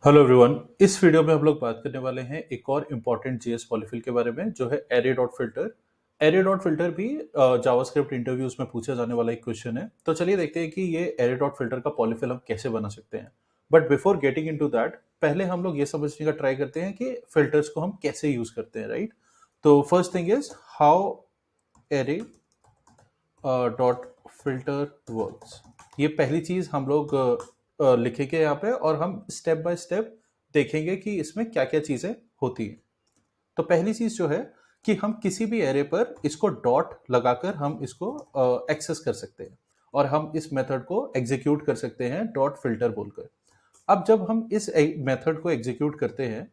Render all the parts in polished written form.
Hello everyone. इस video में हम लोग बात करने वाले हैं एक और इम्पॉर्टेंट जीएस पॉलीफिल के बारे में जो है array dot filter. Array dot filter भी जावास्क्रिप्ट इंटरव्यूज में पूछा जाने वाला एक क्वेश्चन है। तो चलिए देखते हैं कि ये एरे डॉट फिल्टर का पॉलीफिल हम कैसे बना सकते हैं। But before getting into that पहले हम लोग ये समझने का ट्राई करते हैं कि फिल्टर्स को हम कैसे यूज करते हैं, राइट। तो first thing is how array dot filter works. ये पहली चीज हम लोग लिखेंगे यहाँ पे और हम स्टेप बाय स्टेप देखेंगे कि इसमें क्या क्या चीजें होती हैं। तो पहली चीज जो है कि हम किसी भी एरे पर इसको डॉट लगाकर हम इसको एक्सेस कर सकते हैं और हम इस मेथड को एग्जीक्यूट कर सकते हैं डॉट फिल्टर बोलकर। अब जब हम इस मेथड को एग्जीक्यूट करते हैं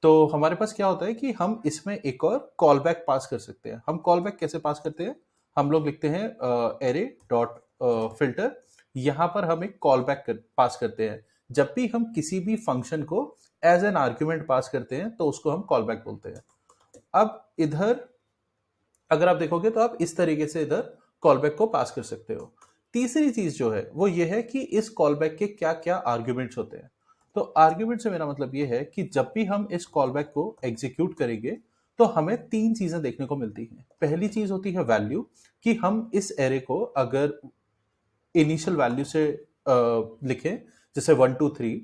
तो हमारे पास क्या होता है कि हम इसमें एक और कॉल बैक पास कर सकते हैं। हम कॉल बैक कैसे पास करते हैं? हम लोग लिखते हैं एरे डॉट फिल्टर। यहाँ पर हम एक कॉल बैक पास करते हैं। जब भी हम किसी भी फंक्शन को एज एन आर्ग्यूमेंट पास करते हैं तो उसको हम कॉल बैक बोलते हैं। अब इधर अगर आप देखोगे तो आप इस तरीके से इधर कॉलबैक को पास कर सकते हो। तीसरी चीज जो है वो ये है कि इस कॉलबैक के क्या क्या आर्ग्यूमेंट्स होते हैं। तो आर्ग्यूमेंट से मेरा मतलब ये है कि जब भी हम इस कॉलबैक को एग्जीक्यूट करेंगे तो हमें तीन चीजें देखने को मिलती हैं। पहली चीज होती है वैल्यू, कि हम इस एरे को अगर इनिशियल वैल्यू से लिखें जैसे 1 2 3,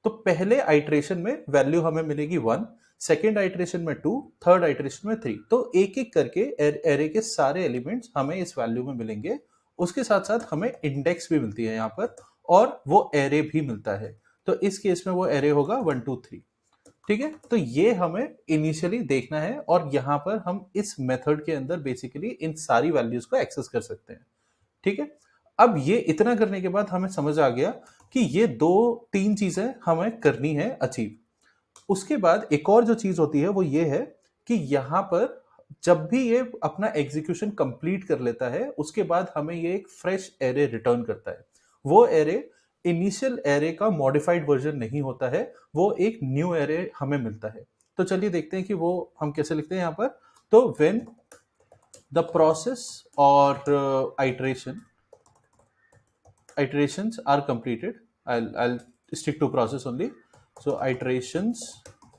तो पहले आइट्रेशन में वैल्यू हमें मिलेगी 1, सेकेंड आइट्रेशन में 2, थर्ड आइट्रेशन में 3। तो एक एक करके एरे के सारे एलिमेंट्स हमें इस वैल्यू में मिलेंगे। उसके साथ साथ हमें इंडेक्स भी मिलती है यहाँ पर और वो एरे भी मिलता है। तो इस केस में वो एरे होगा 1 2 3। ठीक है, तो ये हमें इनिशियली देखना है और यहाँ पर हम इस मेथड के अंदर बेसिकली इन सारी वैल्यूज को एक्सेस कर सकते हैं। ठीक है, अब ये इतना करने के बाद हमें समझ आ गया कि ये दो तीन चीजें हमें करनी है अचीव। उसके बाद एक और जो चीज होती है वो ये है कि यहां पर जब भी ये अपना एग्जीक्यूशन कंप्लीट कर लेता है उसके बाद हमें ये एक फ्रेश एरे रिटर्न करता है। वो एरे इनिशियल एरे का मॉडिफाइड वर्जन नहीं होता है, वो एक न्यू एरे हमें मिलता है। तो चलिए देखते हैं कि वो हम कैसे लिखते हैं यहाँ पर। तो व्हेन द प्रोसेस और iterations are completed, I'll stick to process only. So iterations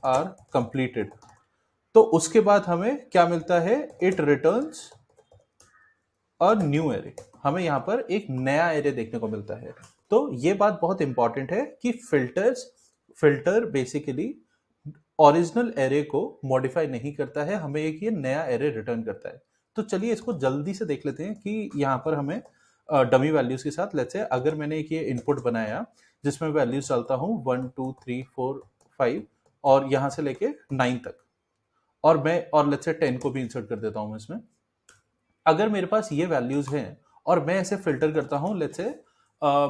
are completed, तो उसके बाद हमें क्या मिलता है? It returns a new array. हमें यहाँ पर एक नया एरे देखने को मिलता है। तो ये बात बहुत इंपॉर्टेंट है कि फिल्टर बेसिकली ओरिजिनल एरे को मॉडिफाई नहीं करता है, हमें एक ये नया एरे रिटर्न करता है। तो चलिए इसको जल्दी से देख लेते हैं कि यहाँ पर हमें डमी वैल्यूज के साथ लेट्स से अगर मैंने एक ये इनपुट बनाया जिसमें वैल्यूज डालता हूँ 1 2 3 4 5 और यहाँ से लेके 9 तक, और लेट्स से 10 को भी इंसर्ट कर देता हूँ मैं इसमें। अगर मेरे पास ये वैल्यूज हैं और मैं ऐसे फिल्टर करता हूँ, लेट्स से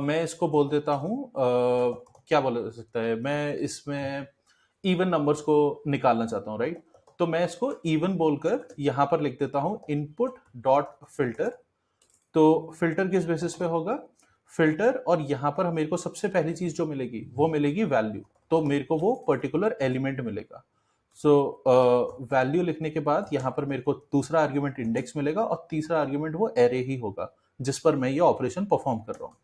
मैं इसको बोल देता हूँ क्या बोला जा सकता है, मैं इसमें इवन नंबर्स को निकालना चाहता हूँ, राइट। तो मैं इसको इवन बोलकर यहाँ पर लिख देता हूँ इनपुट डॉट फिल्टर। तो फिल्टर किस बेसिस पे होगा? फिल्टर, और यहाँ पर मेरे को सबसे पहली चीज जो मिलेगी वो मिलेगी वैल्यू। तो मेरे को वो पर्टिकुलर एलिमेंट मिलेगा। सो वैल्यू लिखने के बाद यहाँ पर मेरे को दूसरा आर्ग्यूमेंट इंडेक्स मिलेगा और तीसरा आर्ग्यूमेंट वो एरे ही होगा जिस पर मैं ये ऑपरेशन परफॉर्म कर रहा हूँ।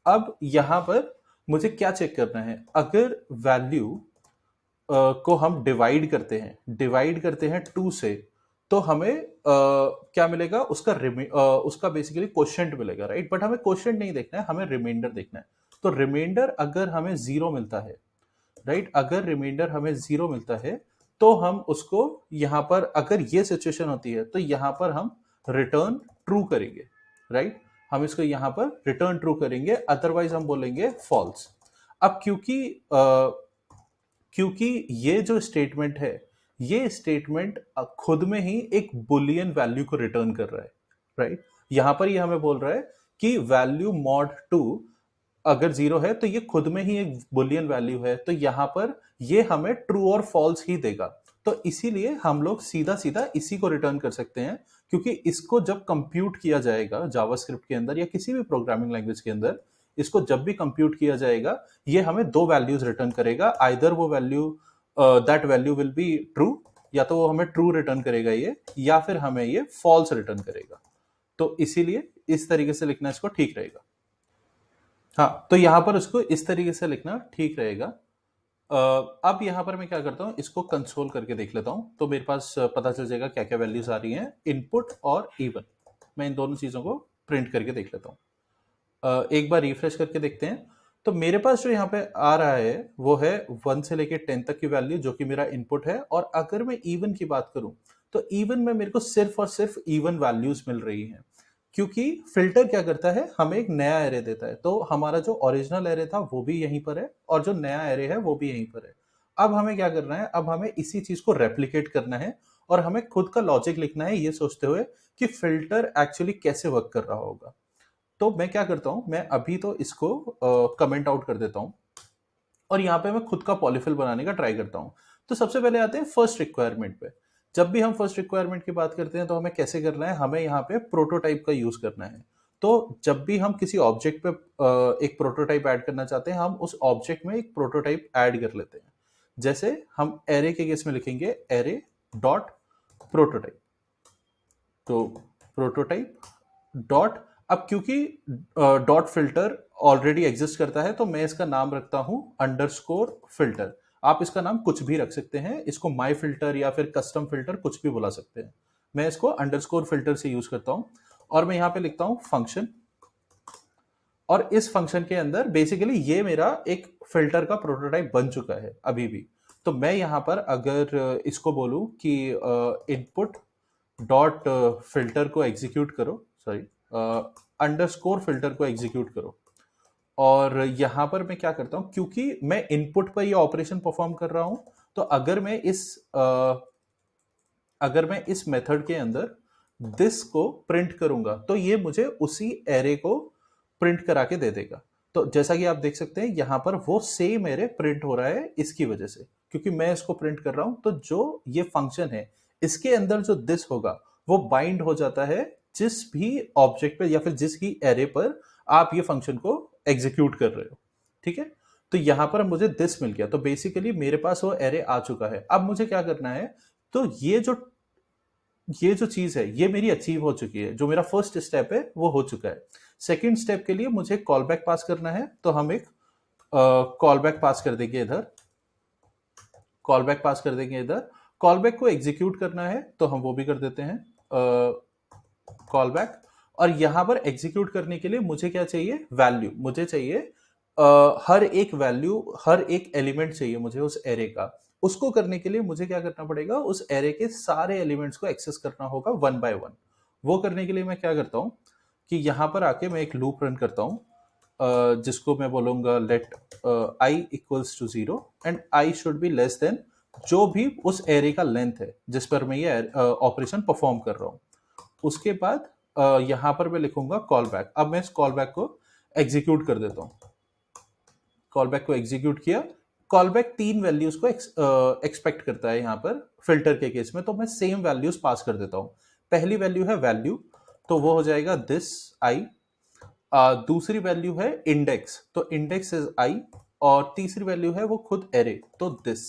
अब यहाँ पर मुझे क्या चेक करना है? अगर वैल्यू को हम डिवाइड करते हैं 2 से, तो हमें क्या मिलेगा? उसका बेसिकली क्वोशिएंट मिलेगा, राइट। बट हमें क्वोशिएंट नहीं देखना है, हमें रिमाइंडर देखना है। तो रिमाइंडर अगर हमें 0 मिलता है, राइट, अगर रिमाइंडर हमें 0 मिलता है तो हम उसको यहाँ पर, अगर ये सिचुएशन होती है तो यहाँ पर हम रिटर्न ट्रू करेंगे, राइट। हम इसको यहाँ पर रिटर्न ट्रू करेंगे, अदरवाइज हम बोलेंगे फॉल्स। अब क्योंकि ये जो स्टेटमेंट है, ये स्टेटमेंट खुद में ही एक बुलियन वैल्यू को रिटर्न कर रहा है, राइट। यहां पर ये हमें बोल रहा है कि वैल्यू मॉड 2 अगर 0 है तो ये खुद में ही एक बुलियन वैल्यू है, तो यहां पर ये हमें ट्रू और फॉल्स ही देगा। तो इसीलिए हम लोग सीधा सीधा इसी को रिटर्न कर सकते हैं, क्योंकि इसको जब कंप्यूट किया जाएगा जावास्क्रिप्ट के अंदर या किसी भी प्रोग्रामिंग लैंग्वेज के अंदर, इसको जब भी कंप्यूट किया जाएगा ये हमें दो वैल्यूज रिटर्न करेगा। आइदर वो value that value will be true, या तो वो हमें ट्रू रिटर्न करेगा ये, या फिर हमें ये फॉल्स रिटर्न करेगा। तो इसीलिए इस तरीके से लिखना इसको ठीक रहेगा। हाँ, तो यहां पर उसको इस तरीके से लिखना ठीक रहेगा। अब यहाँ पर मैं क्या करता हूँ, इसको कंसोल करके देख लेता हूँ, तो मेरे पास पता चल जाएगा क्या क्या वैल्यूज आ रही हैं, इनपुट और इवन। मैं इन दोनों चीज़ों को प्रिंट करके देख लेता हूँ। एक बार रिफ्रेश करके देखते हैं, तो मेरे पास जो यहाँ पे आ रहा है वो है 1 से लेके 10 तक की वैल्यू, जो कि मेरा इनपुट है। और अगर मैं इवन की बात करूं, तो इवन में मेरे को सिर्फ और सिर्फ इवन वैल्यूज मिल रही हैं, क्योंकि फिल्टर क्या करता है, हमें एक नया एरे देता है। तो हमारा जो ओरिजिनल एरे था वो भी यहीं पर है, और जो नया एरे है वो भी यहीं पर है। अब हमें क्या करना है, अब हमें इसी चीज को रेप्लिकेट करना है, और हमें खुद का लॉजिक लिखना है, ये सोचते हुए कि फिल्टर एक्चुअली कैसे वर्क कर रहा होगा। तो मैं क्या करता हूं, मैं अभी तो इसको कमेंट आउट कर देता हूं, और यहाँ पे मैं खुद का पॉलीफिल बनाने का ट्राई करता हूँ। तो सबसे पहले आते हैं फर्स्ट रिक्वायरमेंट पे। जब भी हम फर्स्ट रिक्वायरमेंट की बात करते हैं, तो हमें कैसे करना है, हमें यहाँ पे प्रोटोटाइप का यूज करना है। तो जब भी हम किसी ऑब्जेक्ट पे एक प्रोटोटाइप ऐड करना चाहते हैं, हम उस ऑब्जेक्ट में एक प्रोटोटाइप ऐड कर लेते हैं। जैसे हम एरे के केस में लिखेंगे एरे डॉट प्रोटोटाइप। तो प्रोटोटाइप डॉट, अब क्योंकि डॉट फिल्टर ऑलरेडी एग्जिस्ट करता है, तो मैं इसका नाम रखता हूं अंडरस्कोर फिल्टर। आप इसका नाम कुछ भी रख सकते हैं, इसको माई फिल्टर या फिर कस्टम फिल्टर कुछ भी बुला सकते हैं। मैं इसको अंडरस्कोर फिल्टर से यूज करता हूं, और मैं यहां पे लिखता हूं फंक्शन। और इस फंक्शन के अंदर बेसिकली ये मेरा एक फिल्टर का प्रोटोटाइप बन चुका है अभी भी। तो मैं यहां पर अगर इसको बोलूं कि इनपुट डॉट फिल्टर को एग्जीक्यूट करो, सॉरी, अंडरस्कोर फिल्टर को एग्जीक्यूट करो। और यहां पर मैं क्या करता हूं, क्योंकि मैं इनपुट पर ये ऑपरेशन परफॉर्म कर रहा हूं, तो अगर मैं इस मेथड के अंदर दिस को प्रिंट करूंगा, तो ये मुझे उसी एरे को प्रिंट करा के दे देगा। तो जैसा कि आप देख सकते हैं, यहां पर वो सेम एरे प्रिंट हो रहा है इसकी वजह से, क्योंकि मैं इसको प्रिंट कर रहा हूं। तो जो ये फंक्शन है, इसके अंदर जो दिस होगा, वो बाइंड हो जाता है जिस भी ऑब्जेक्ट पे या फिर जिस भी एरे पर आप ये फंक्शन को एग्जीक्यूट कर रहे हो। ठीक है, तो यहां पर मुझे दिस मिल गया, तो बेसिकली मेरे पास वो एरे आ चुका है। अब मुझे क्या करना है, तो ये जो चीज है, ये मेरी अचीव हो चुकी है। जो मेरा फर्स्ट स्टेप है वो हो चुका है। सेकंड स्टेप के लिए मुझे कॉल बैक पास करना है, तो हम एक कॉल बैक पास कर देंगे इधर। कॉल बैक पास कर देंगे इधर। कॉल बैक को एग्जीक्यूट करना है, तो हम वो भी कर देते हैं कॉल बैक। और यहां पर एग्जीक्यूट करने के लिए मुझे क्या चाहिए, वैल्यू मुझे चाहिए। हर एक वैल्यू, हर एक एलिमेंट चाहिए मुझे उस एरे का। उसको करने के लिए मुझे क्या करना पड़ेगा, उस एरे के सारे एलिमेंट्स को एक्सेस करना होगा वन बाय वन। वो करने के लिए मैं क्या करता हूं, कि यहां पर आके मैं एक लूप रन करता हूं, जिसको मैं बोलूंगा let I equals to 0 and I should be less than जो भी उस एरे का लेंथ है जिस पर मैं ये ऑपरेशन परफॉर्म कर रहा हूं। उसके बाद यहां पर मैं लिखूंगा कॉल बैक। अब मैं इस कॉल बैक को एग्जीक्यूट कर देता हूं। कॉल बैक को एग्जीक्यूट किया। कॉल बैक 3 वैल्यूज को एक्सपेक्ट करता है यहाँ पर फिल्टर के केस में, तो मैं सेम वैल्यूज पास कर देता हूं। पहली वैल्यू है वैल्यू, तो वो हो जाएगा दिस आई। दूसरी वैल्यू है इंडेक्स, तो इंडेक्स इज आई। और तीसरी वैल्यू है वो खुद एरे, तो दिस।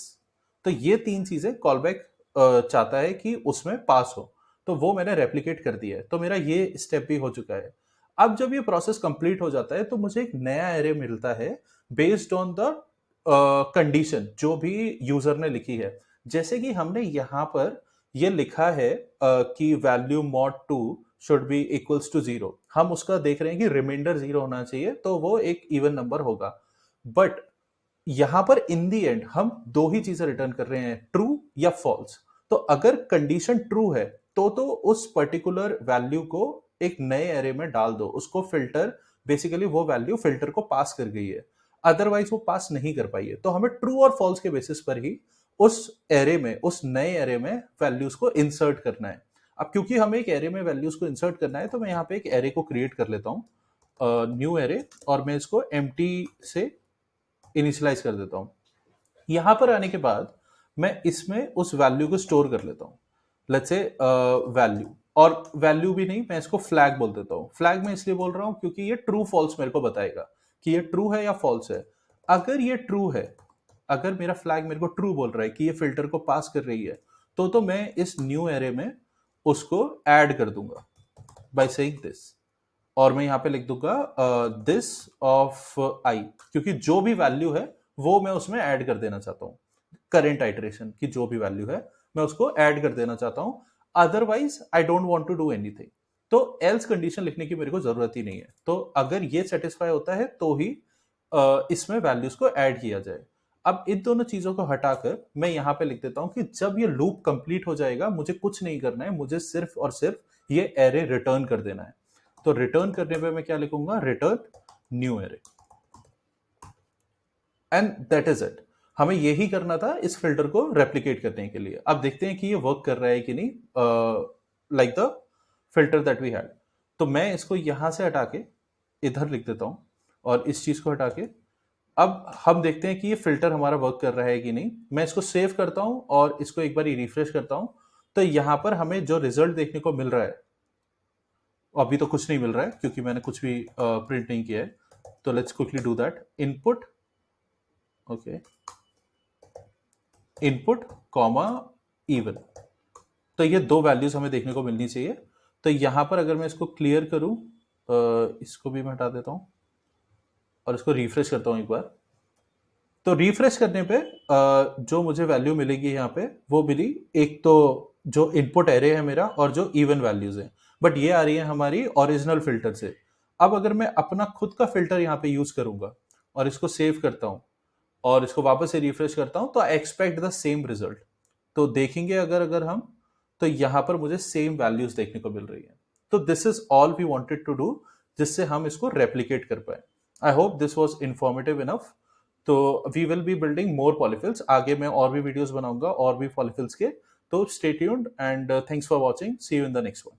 तो ये 3 चीजें कॉल बैक चाहता है कि उसमें पास हो, तो वो मैंने रेप्लिकेट कर दिया है। तो मेरा ये स्टेप भी हो चुका है। अब जब ये प्रोसेस कंप्लीट हो जाता है, तो मुझे एक नया एरे मिलता है बेस्ड ऑन द कंडीशन जो भी यूजर ने लिखी है। जैसे कि हमने यहाँ पर ये लिखा है कि value mod 2 should be equals to 0। हम उसका देख रहे हैं कि रिमाइंडर 0 होना चाहिए, तो वो एक इवन नंबर होगा। बट यहां पर इन दी एंड हम दो ही चीजें रिटर्न कर रहे हैं, ट्रू या फॉल्स। तो अगर कंडीशन ट्रू है, तो उस पर्टिकुलर वैल्यू को एक नए एरे में डाल दो। उसको फिल्टर, बेसिकली वो वैल्यू फिल्टर को पास कर गई है, अदरवाइज वो पास नहीं कर पाई है। तो हमें ट्रू और फॉल्स के बेसिस पर ही उस एरे में, उस नए एरे में वैल्यूज को इंसर्ट करना है। अब क्योंकि हमें एक एरे में वैल्यूज को इंसर्ट करना है, तो मैं यहाँ पे एक एरे को क्रिएट कर लेता हूँ, न्यू एरे, और मैं इसको एम्प्टी से इनिशियलाइज कर देता हूं। यहां पर आने के बाद मैं इसमें उस वैल्यू को स्टोर कर लेता हूं। लेट्स से वैल्यू, और वैल्यू भी नहीं, मैं इसको फ्लैग बोल देता हूं। फ्लैग मैं इसलिए बोल रहा हूं क्योंकि ये ट्रू फॉल्स मेरे को बताएगा कि ये ट्रू है या फॉल्स है। अगर ये ट्रू है, अगर मेरा फ्लैग मेरे को ट्रू बोल रहा है कि ये फिल्टर को पास कर रही है, तो मैं इस न्यू एरे में उसको ऐड कर दूंगा बाय सेइंग दिस। और मैं यहां पे लिख दूंगा दिस ऑफ आई, क्योंकि जो भी वैल्यू है वो मैं उसमें ऐड कर देना चाहता हूँ, करेंट आइटरेशन की जो भी वैल्यू है मैं उसको ऐड कर देना चाहता हूँ, otherwise I don't want to do anything. तो एल्स कंडीशन लिखने की मेरे को जरूरत ही नहीं है। तो अगर ये सेटिस्फाई होता है तो ही इसमें वैल्यूज को ऐड किया जाए। अब इन दोनों चीजों को हटाकर मैं यहां पे लिख देता हूं कि जब ये लूप कंप्लीट हो जाएगा मुझे कुछ नहीं करना है, मुझे सिर्फ और सिर्फ ये एरे रिटर्न कर देना है। तो रिटर्न करने पे मैं क्या लिखूंगा, return new array, and that is it. हमें यही करना था इस फिल्टर को रेप्लिकेट करने के लिए। अब देखते हैं कि ये वर्क कर रहा है कि नहीं, like the filter that we had. तो मैं इसको यहां से हटा के इधर लिख देता हूं और इस चीज को हटा के अब हम देखते हैं कि ये फिल्टर हमारा वर्क कर रहा है कि नहीं। मैं इसको सेव करता हूं और इसको एक बार रिफ्रेश करता हूं। तो यहां पर हमें जो रिजल्ट देखने को मिल रहा है, अभी तो कुछ नहीं मिल रहा है क्योंकि मैंने कुछ भी प्रिंट नहीं किया है। तो let's quickly do that. Input, okay, input comma even. तो ये दो वैल्यूज हमें देखने को मिलनी चाहिए। तो यहां पर अगर मैं इसको क्लियर करूं, इसको भी मैं हटा देता हूं और इसको रिफ्रेश करता हूं एक बार। तो रिफ्रेश करने पे जो मुझे वैल्यू मिलेगी यहाँ पे वो मिली, एक तो जो इनपुट एरे है मेरा और जो इवन वैल्यूज है, बट ये आ रही है हमारी ओरिजिनल फिल्टर से। अब अगर मैं अपना खुद का फिल्टर यहाँ पे यूज करूंगा और इसको सेव करता हूँ और इसको वापस से रिफ्रेश करता हूँ तो I expect the same result. तो देखेंगे अगर अगर हम, तो यहाँ पर मुझे सेम वैल्यूज देखने को मिल रही है। तो this is all we wanted to do, जिससे हम इसको रेप्लिकेट कर पाए। I hope this was informative enough. तो we will be building more polyfills, आगे मैं और भी वीडियोस बनाऊंगा और भी पॉलीफिल्स के। तो stay tuned and thanks for watching, see you in the next one.